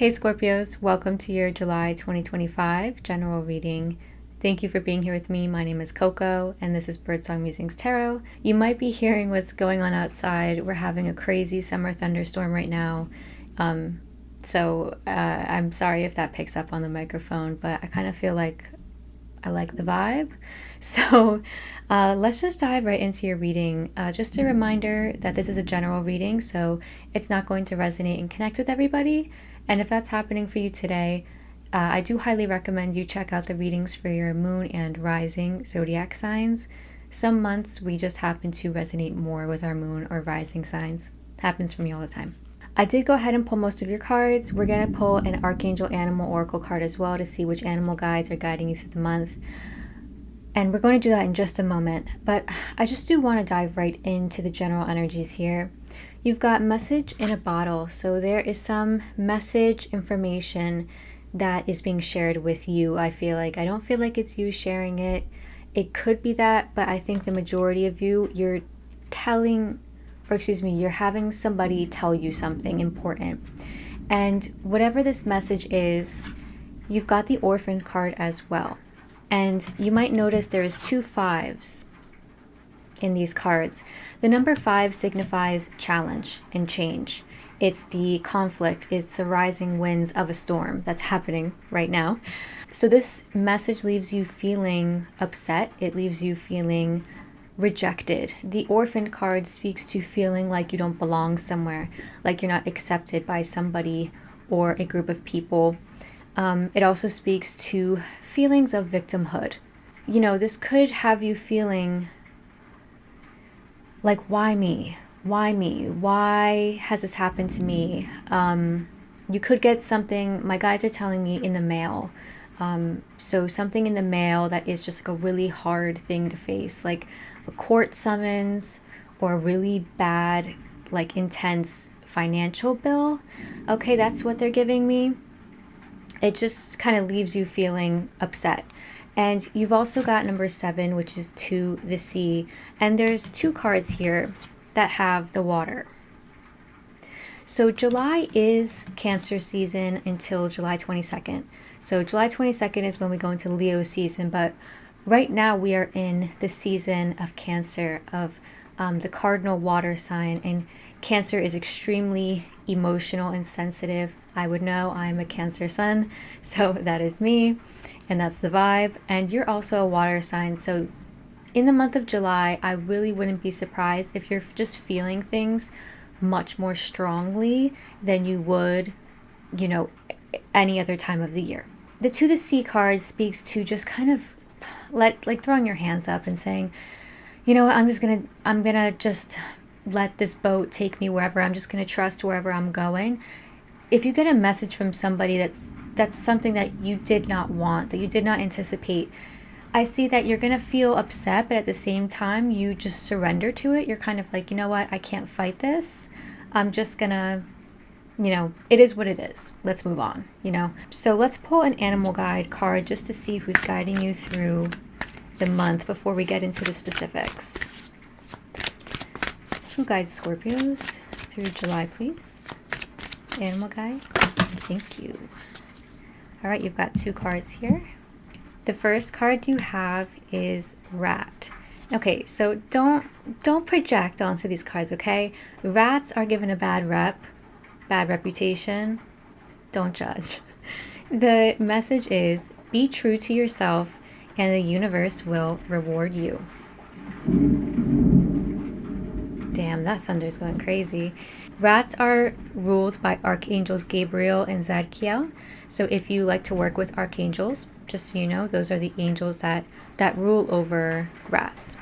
Hey Scorpios, welcome to your July 2025 general reading. Thank you for being here with me. My name is Coco and this is Birdsong Musings Tarot. You might be hearing what's going on outside. We're having a crazy summer thunderstorm right now. So I'm sorry if that picks up on the microphone, but I kind of feel like I like the vibe. So let's just dive right into your reading. Just a reminder that this is a general reading, so it's not going to resonate and connect with everybody. And if that's happening for you today, I do highly recommend you check out the readings for your moon and rising zodiac signs. Some months we just happen to resonate more with our moon or rising signs. Happens for me all the time. I did go ahead and pull most of your cards. We're going to pull an Archangel Animal Oracle card as well to see which animal guides are guiding you through the month. And we're going to do that in just a moment. But I just do want to dive right into the general energies here. You've got message in a bottle. So there is some message information that is being shared with you. I don't feel like it's you sharing it. It could be that, but I think the majority of you, you're having somebody tell you something important. And whatever this message is, you've got the Orphan card as well. And you might notice there's 2 5s in these cards. The number 5 signifies challenge and change. It's the conflict, it's the rising winds of a storm that's happening right now. So this message leaves you feeling upset. It leaves you feeling rejected. The Orphan card speaks to feeling like you don't belong somewhere, like you're not accepted by somebody or a group of people. It also speaks to feelings of victimhood. You know, this could have you feeling like, why me? Why me? Why has this happened to me? You could get something, my guides are telling me, in the mail. So something in the mail that is just like a really hard thing to face, like a court summons or a really bad, like intense financial bill. Okay, that's what they're giving me. It just kind of leaves you feeling upset. And you've also got number 7, which is to the sea. And there's 2 cards here that have the water. So July is Cancer season until July 22nd. So July 22nd is when we go into Leo season, but right now we are in the season of Cancer, of the cardinal water sign, and Cancer is extremely emotional and sensitive. I would know, I'm a Cancer sun, so that is me, and that's the vibe. And you're also a water sign, so in the month of July, I really wouldn't be surprised if you're just feeling things much more strongly than you would, any other time of the year. The To the Sea card speaks to just kind of throwing your hands up and saying, you know what, I'm gonna just let this boat take me wherever. I'm just gonna trust wherever I'm going. If you get a message from somebody that's something that you did not want, that you did not anticipate, I see that you're gonna feel upset, but at the same time, you just surrender to it. You're kind of like, you know what, I can't fight this. I'm just gonna, it is what it is. Let's move on, So let's pull an animal guide card just to see who's guiding you through the month before we get into the specifics. Who guides Scorpios through July, please? Animal guides. Thank you. All right, you've got 2 cards here. The first card you have is Rat. Okay, so don't project onto these cards, okay? Rats are given a bad reputation. Don't judge. The message is, be true to yourself and the universe will reward you. Damn, that thunder's going crazy. Rats are ruled by archangels Gabriel and Zadkiel. So if you like to work with archangels, just so you know, those are the angels that rule over rats.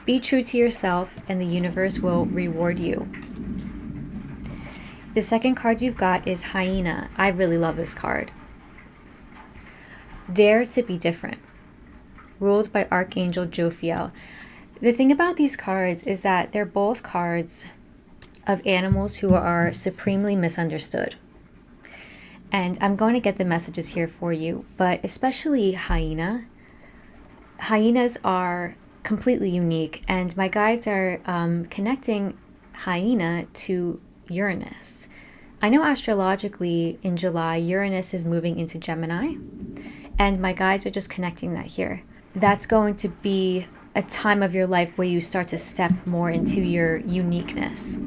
Be true to yourself and the universe will reward you. The second card you've got is Hyena. I really love this card. Dare to be different. Ruled by Archangel Jophiel. The thing about these cards is that they're both cards of animals who are supremely misunderstood. And I'm going to get the messages here for you, but especially hyena. Hyenas are completely unique, and my guides are connecting hyena to Uranus. I know astrologically in July, Uranus is moving into Gemini, and my guides are just connecting that here. That's going to be a time of your life where you start to step more into your uniqueness.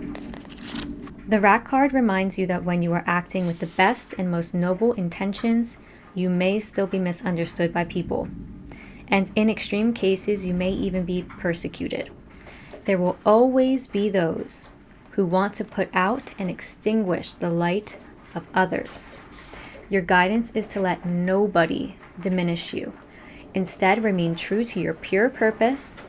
The Rat card reminds you that when you are acting with the best and most noble intentions, you may still be misunderstood by people. And in extreme cases, you may even be persecuted. There will always be those who want to put out and extinguish the light of others. Your guidance is to let nobody diminish you. Instead, remain true to your pure purpose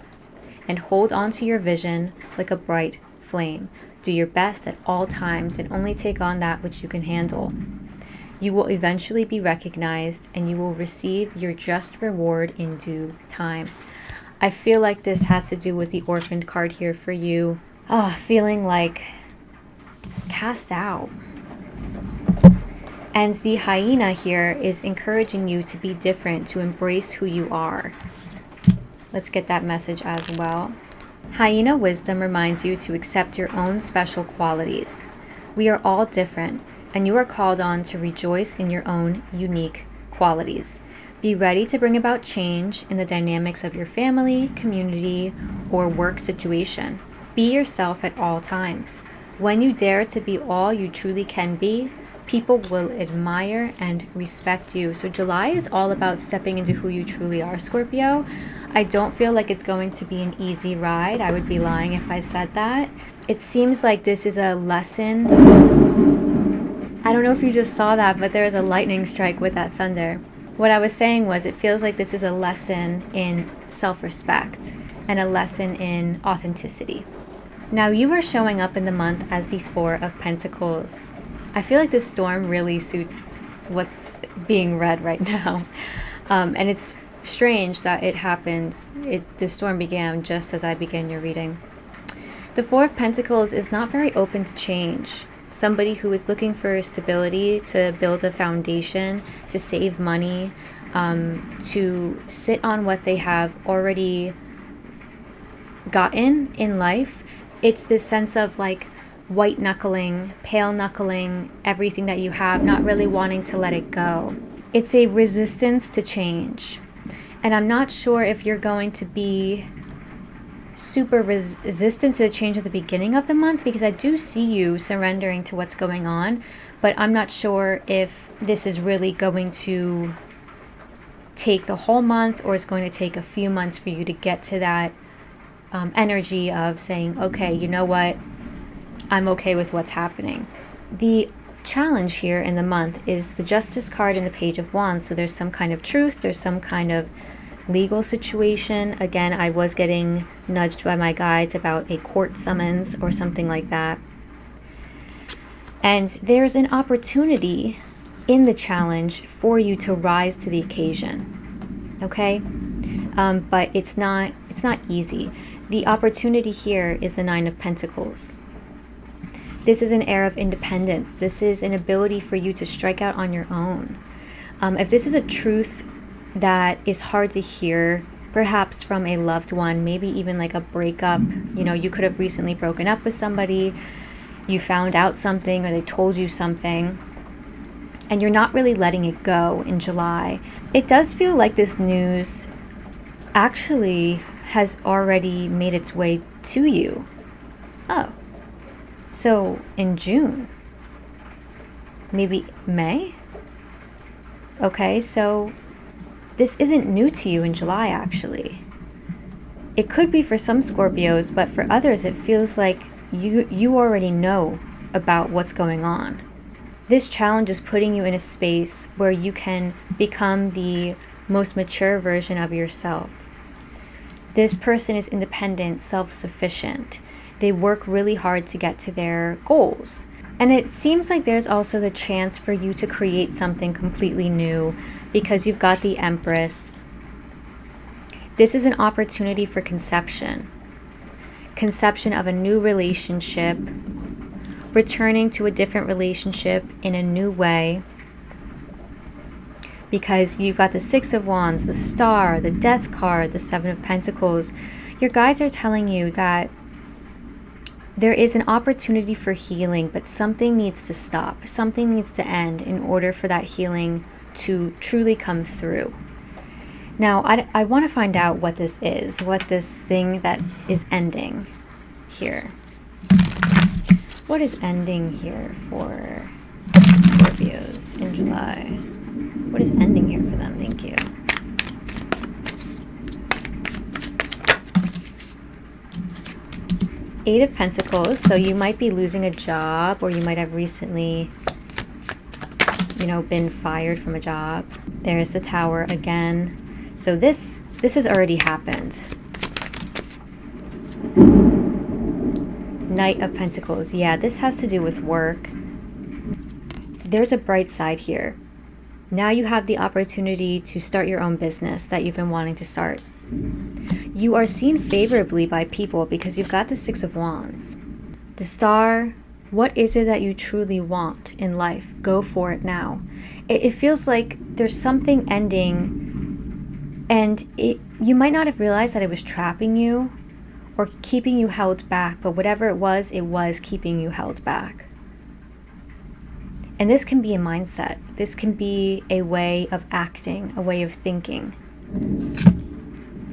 and hold on to your vision like a bright flame. Do your best at all times and only take on that which you can handle. You will eventually be recognized and you will receive your just reward in due time. I feel like this has to do with the orphaned card here for you. Feeling like cast out. And the hyena here is encouraging you to be different, to embrace who you are. Let's get that message as well. Hyena wisdom reminds you to accept your own special qualities. We are all different, and you are called on to rejoice in your own unique qualities. Be ready to bring about change in the dynamics of your family, community, or work situation. Be yourself at all times. When you dare to be all you truly can be, people will admire and respect you. So July is all about stepping into who you truly are, Scorpio. I don't feel like it's going to be an easy ride. I would be lying if I said that. It seems like this is a lesson. I don't know if you just saw that, but there is a lightning strike with that thunder. What I was saying was it feels like this is a lesson in self-respect and a lesson in authenticity. Now you are showing up in the month as the Four of Pentacles. I feel like this storm really suits what's being read right now. And it's strange that it happened. The storm began just as I began your reading. The Four of Pentacles is not very open to change. Somebody who is looking for stability, to build a foundation, to save money, to sit on what they have already gotten in life. It's this sense of like white knuckling, pale knuckling, everything that you have, not really wanting to let it go. It's a resistance to change. And I'm not sure if you're going to be super resistant to the change at the beginning of the month, because I do see you surrendering to what's going on, but I'm not sure if this is really going to take the whole month or it's going to take a few months for you to get to that energy of saying, okay, you know what? I'm okay with what's happening. The challenge here in the month is the Justice card and the Page of Wands. So there's some kind of truth, there's some kind of legal situation. Again, I was getting nudged by my guides about a court summons or something like that. And there's an opportunity in the challenge for you to rise to the occasion. Okay? But it's not easy. The opportunity here is the Nine of Pentacles. This is an air of independence. This is an ability for you to strike out on your own. If this is a truth that is hard to hear, perhaps from a loved one, maybe even like a breakup, you could have recently broken up with somebody, you found out something or they told you something, and you're not really letting it go in July. It does feel like this news actually has already made its way to you. Oh. So in June, maybe May? Okay, so this isn't new to you in July, actually. It could be for some Scorpios, but for others it feels like you already know about what's going on. This challenge is putting you in a space where you can become the most mature version of yourself. This person is independent, self-sufficient. They work really hard to get to their goals. And it seems like there's also the chance for you to create something completely new because you've got the Empress. This is an opportunity for conception. Conception of a new relationship, returning to a different relationship in a new way. Because you've got the Six of Wands, the Star, the Death card, the Seven of Pentacles. Your guides are telling you that there is an opportunity for healing, but something needs to stop. Something needs to end in order for that healing to truly come through. Now, I want to find out what this is, what this thing that is ending here. What is ending here for Scorpios in July? What is ending here for them? Thank you. Eight of Pentacles. So you might be losing a job, or you might have recently, been fired from a job. There's the Tower again. So this has already happened. Knight of Pentacles. Yeah, this has to do with work. There's a bright side here. Now you have the opportunity to start your own business that you've been wanting to start. You are seen favorably by people because you've got the Six of Wands. The Star, what is it that you truly want in life? Go for it now. It feels like there's something ending, and you might not have realized that it was trapping you or keeping you held back, but whatever it was keeping you held back. And this can be a mindset. This can be a way of acting, a way of thinking.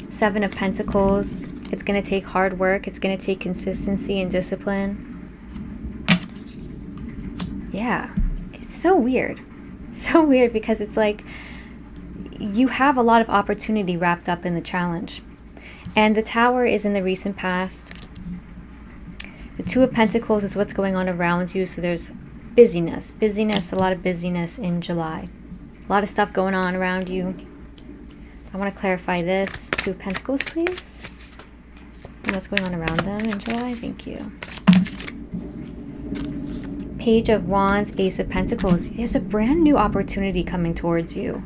Seven of Pentacles. It's going to take hard work. It's going to take consistency and discipline. Yeah, it's so weird. So weird, because it's like you have a lot of opportunity wrapped up in the challenge. And the Tower is in the recent past. The Two of Pentacles is what's going on around you. So there's busyness, a lot of busyness in July. A lot of stuff going on around you. I want to clarify this. Two of Pentacles, please. And what's going on around them in July? Thank you. Page of Wands, Ace of Pentacles. There's a brand new opportunity coming towards you.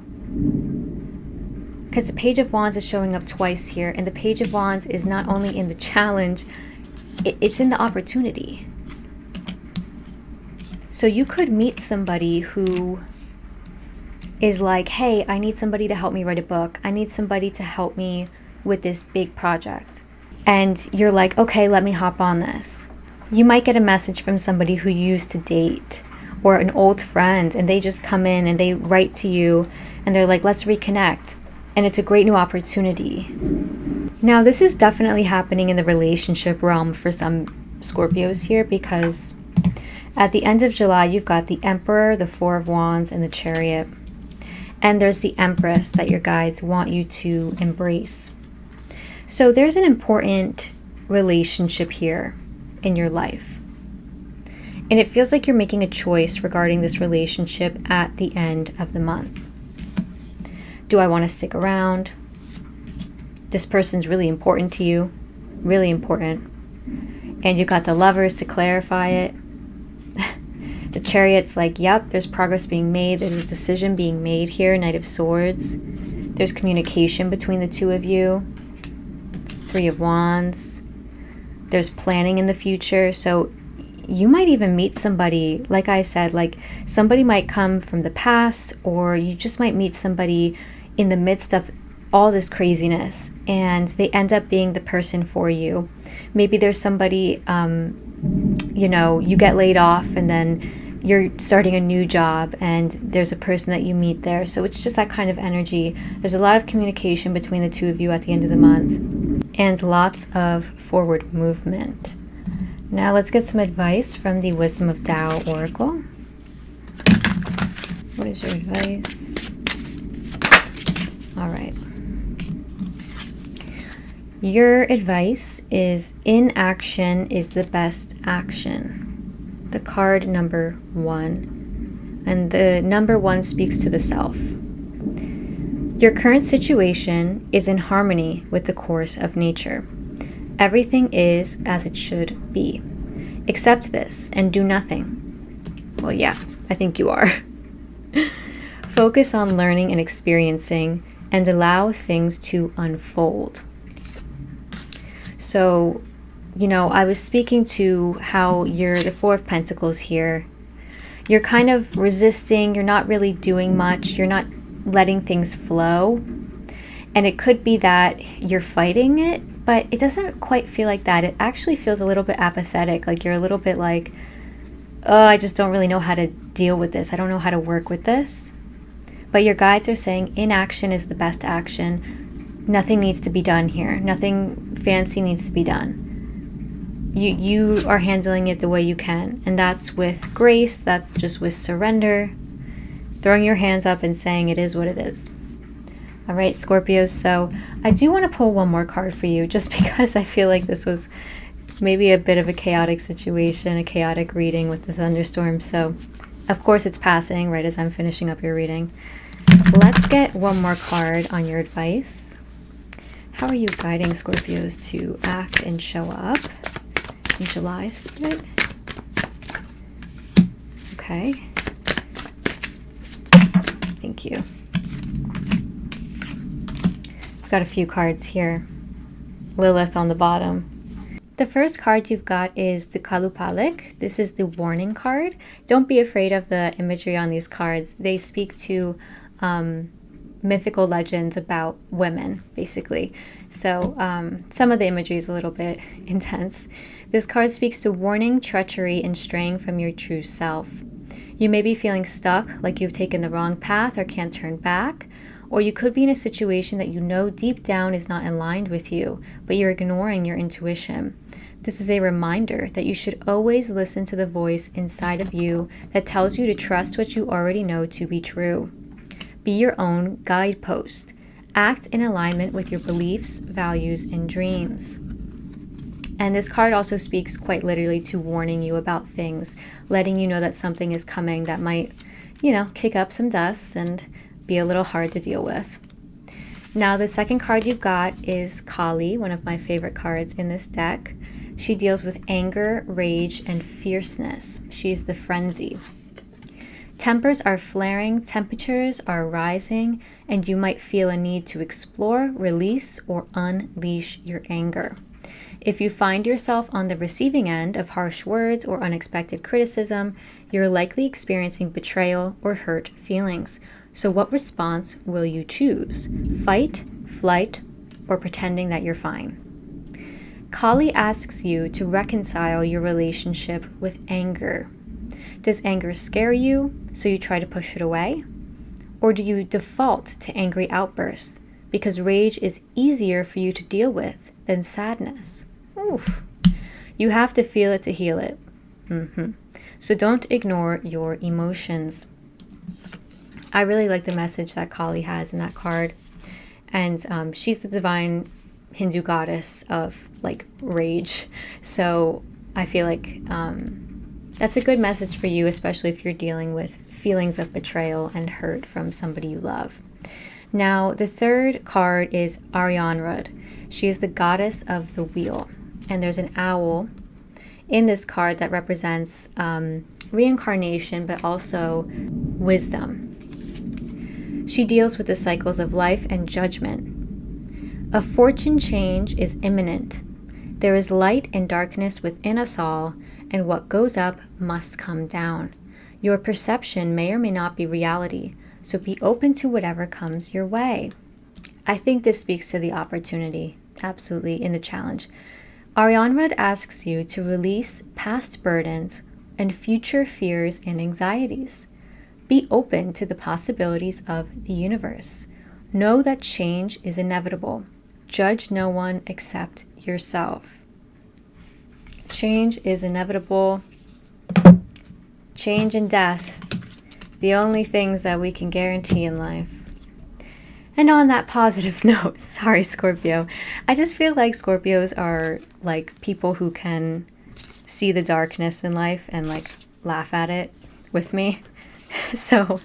Because the Page of Wands is showing up twice here. And the Page of Wands is not only in the challenge, it's in the opportunity. So you could meet somebody who is like, hey, I need somebody to help me write a book. I need somebody to help me with this big project. And you're like, okay, let me hop on this. You might get a message from somebody who you used to date, or an old friend, and they just come in and they write to you and they're like, let's reconnect. And it's a great new opportunity. Now, this is definitely happening in the relationship realm for some Scorpios here, because at the end of July, you've got the Emperor, the Four of Wands, and the Chariot. And there's the Empress that your guides want you to embrace. So there's an important relationship here in your life. And it feels like you're making a choice regarding this relationship at the end of the month. Do I want to stick around? This person's really important to you. Really important. And you got the Lovers to clarify it. The Chariot's like, yep, there's progress being made. There's a decision being made here. Knight of Swords. There's communication between the two of you. Three of Wands. There's planning in the future. So you might even meet somebody, like I said, like somebody might come from the past, or you just might meet somebody in the midst of all this craziness, and they end up being the person for you. Maybe there's somebody, you get laid off and then you're starting a new job and there's a person that you meet there. So it's just that kind of energy. There's a lot of communication between the two of you at the end of the month, and lots of forward movement. Now let's get some advice from the Wisdom of Tao Oracle. What is your advice? All right. Your advice is inaction is the best action. The card number 1. And the number 1 speaks to the self. Your current situation is in harmony with the course of nature. Everything is as it should be. Accept this and do nothing. Well, yeah, I think you are. Focus on learning and experiencing and allow things to unfold. So, I was speaking to how you're the Four of Pentacles here. You're kind of resisting. You're not really doing much. You're not letting things flow. And it could be that you're fighting it, But it doesn't quite feel like that. It actually feels a little bit apathetic, like you're a little bit like, oh, I just don't really know how to deal with this. I don't know how to work with this. But your guides are saying inaction is the best action. Nothing needs to be done here. Nothing fancy needs to be done. You are handling it the way you can. And that's with grace. That's just with surrender. Throwing your hands up and saying it is what it is. All right, Scorpios. So I do want to pull one more card for you just because I feel like this was maybe a bit of a chaotic situation, a chaotic reading with the thunderstorm. So of course it's passing right as I'm finishing up your reading. Let's get one more card on your advice. How are you guiding Scorpios to act and show up in July, Spirit? Okay. Thank you. I've got a few cards here. Lilith on the bottom. The first card you've got is the Kalupalik. This is the warning card. Don't be afraid of the imagery on these cards. They speak to mythical legends about women, basically. So some of the imagery is a little bit intense. This card speaks to warning, treachery, and straying from your true self. You may be feeling stuck, like you've taken the wrong path or can't turn back, or you could be in a situation that you know deep down is not aligned with you, but you're ignoring your intuition. This is a reminder that you should always listen to the voice inside of you that tells you to trust what you already know to be true. Be your own guidepost. Act in alignment with your beliefs, values, and dreams. And this card also speaks quite literally to warning you about things, letting you know that something is coming that might, kick up some dust and be a little hard to deal with. Now, the second card you've got is Kali, one of my favorite cards in this deck. She deals with anger, rage, and fierceness. She's the frenzy. Tempers are flaring, temperatures are rising, and you might feel a need to explore, release, or unleash your anger. If you find yourself on the receiving end of harsh words or unexpected criticism, you're likely experiencing betrayal or hurt feelings. So what response will you choose? Fight, flight, or pretending that you're fine? Kali asks you to reconcile your relationship with anger. Does anger scare you, so you try to push it away? Or do you default to angry outbursts because rage is easier for you to deal with than sadness? Oof. You have to feel it to heal it. So don't ignore your emotions. I really like the message that Kali has in that card. And she's the divine Hindu goddess of rage. So I feel like that's a good message for you, especially if you're dealing with feelings of betrayal and hurt from somebody you love. Now, the third card is Arianrud. She is the goddess of the wheel. And there's an owl in this card that represents reincarnation, but also wisdom. She deals with the cycles of life and judgment. A fortune change is imminent. There is light and darkness within us all, and what goes up must come down. Your perception may or may not be reality, so be open to whatever comes your way. I think this speaks to the opportunity, absolutely, in the challenge. Arianrud asks you to release past burdens and future fears and anxieties. Be open to the possibilities of the universe. Know that change is inevitable. Judge no one except yourself. Change is inevitable. Change and death, the only things that we can guarantee in life. And on that positive note, sorry, Scorpio, I just feel like Scorpios are like people who can see the darkness in life and laugh at it with me. So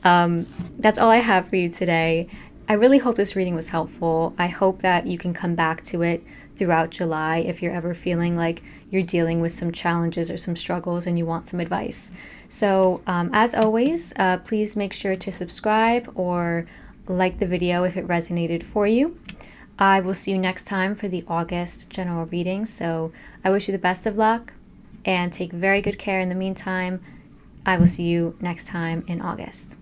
that's all I have for you today. I really hope this reading was helpful. I hope that you can come back to it throughout July if you're ever feeling like you're dealing with some challenges or some struggles and you want some advice. So as always, please make sure to subscribe or like the video if it resonated for you. I will see you next time for the August general reading. So I wish you the best of luck and take very good care in the meantime. I will see you next time in August.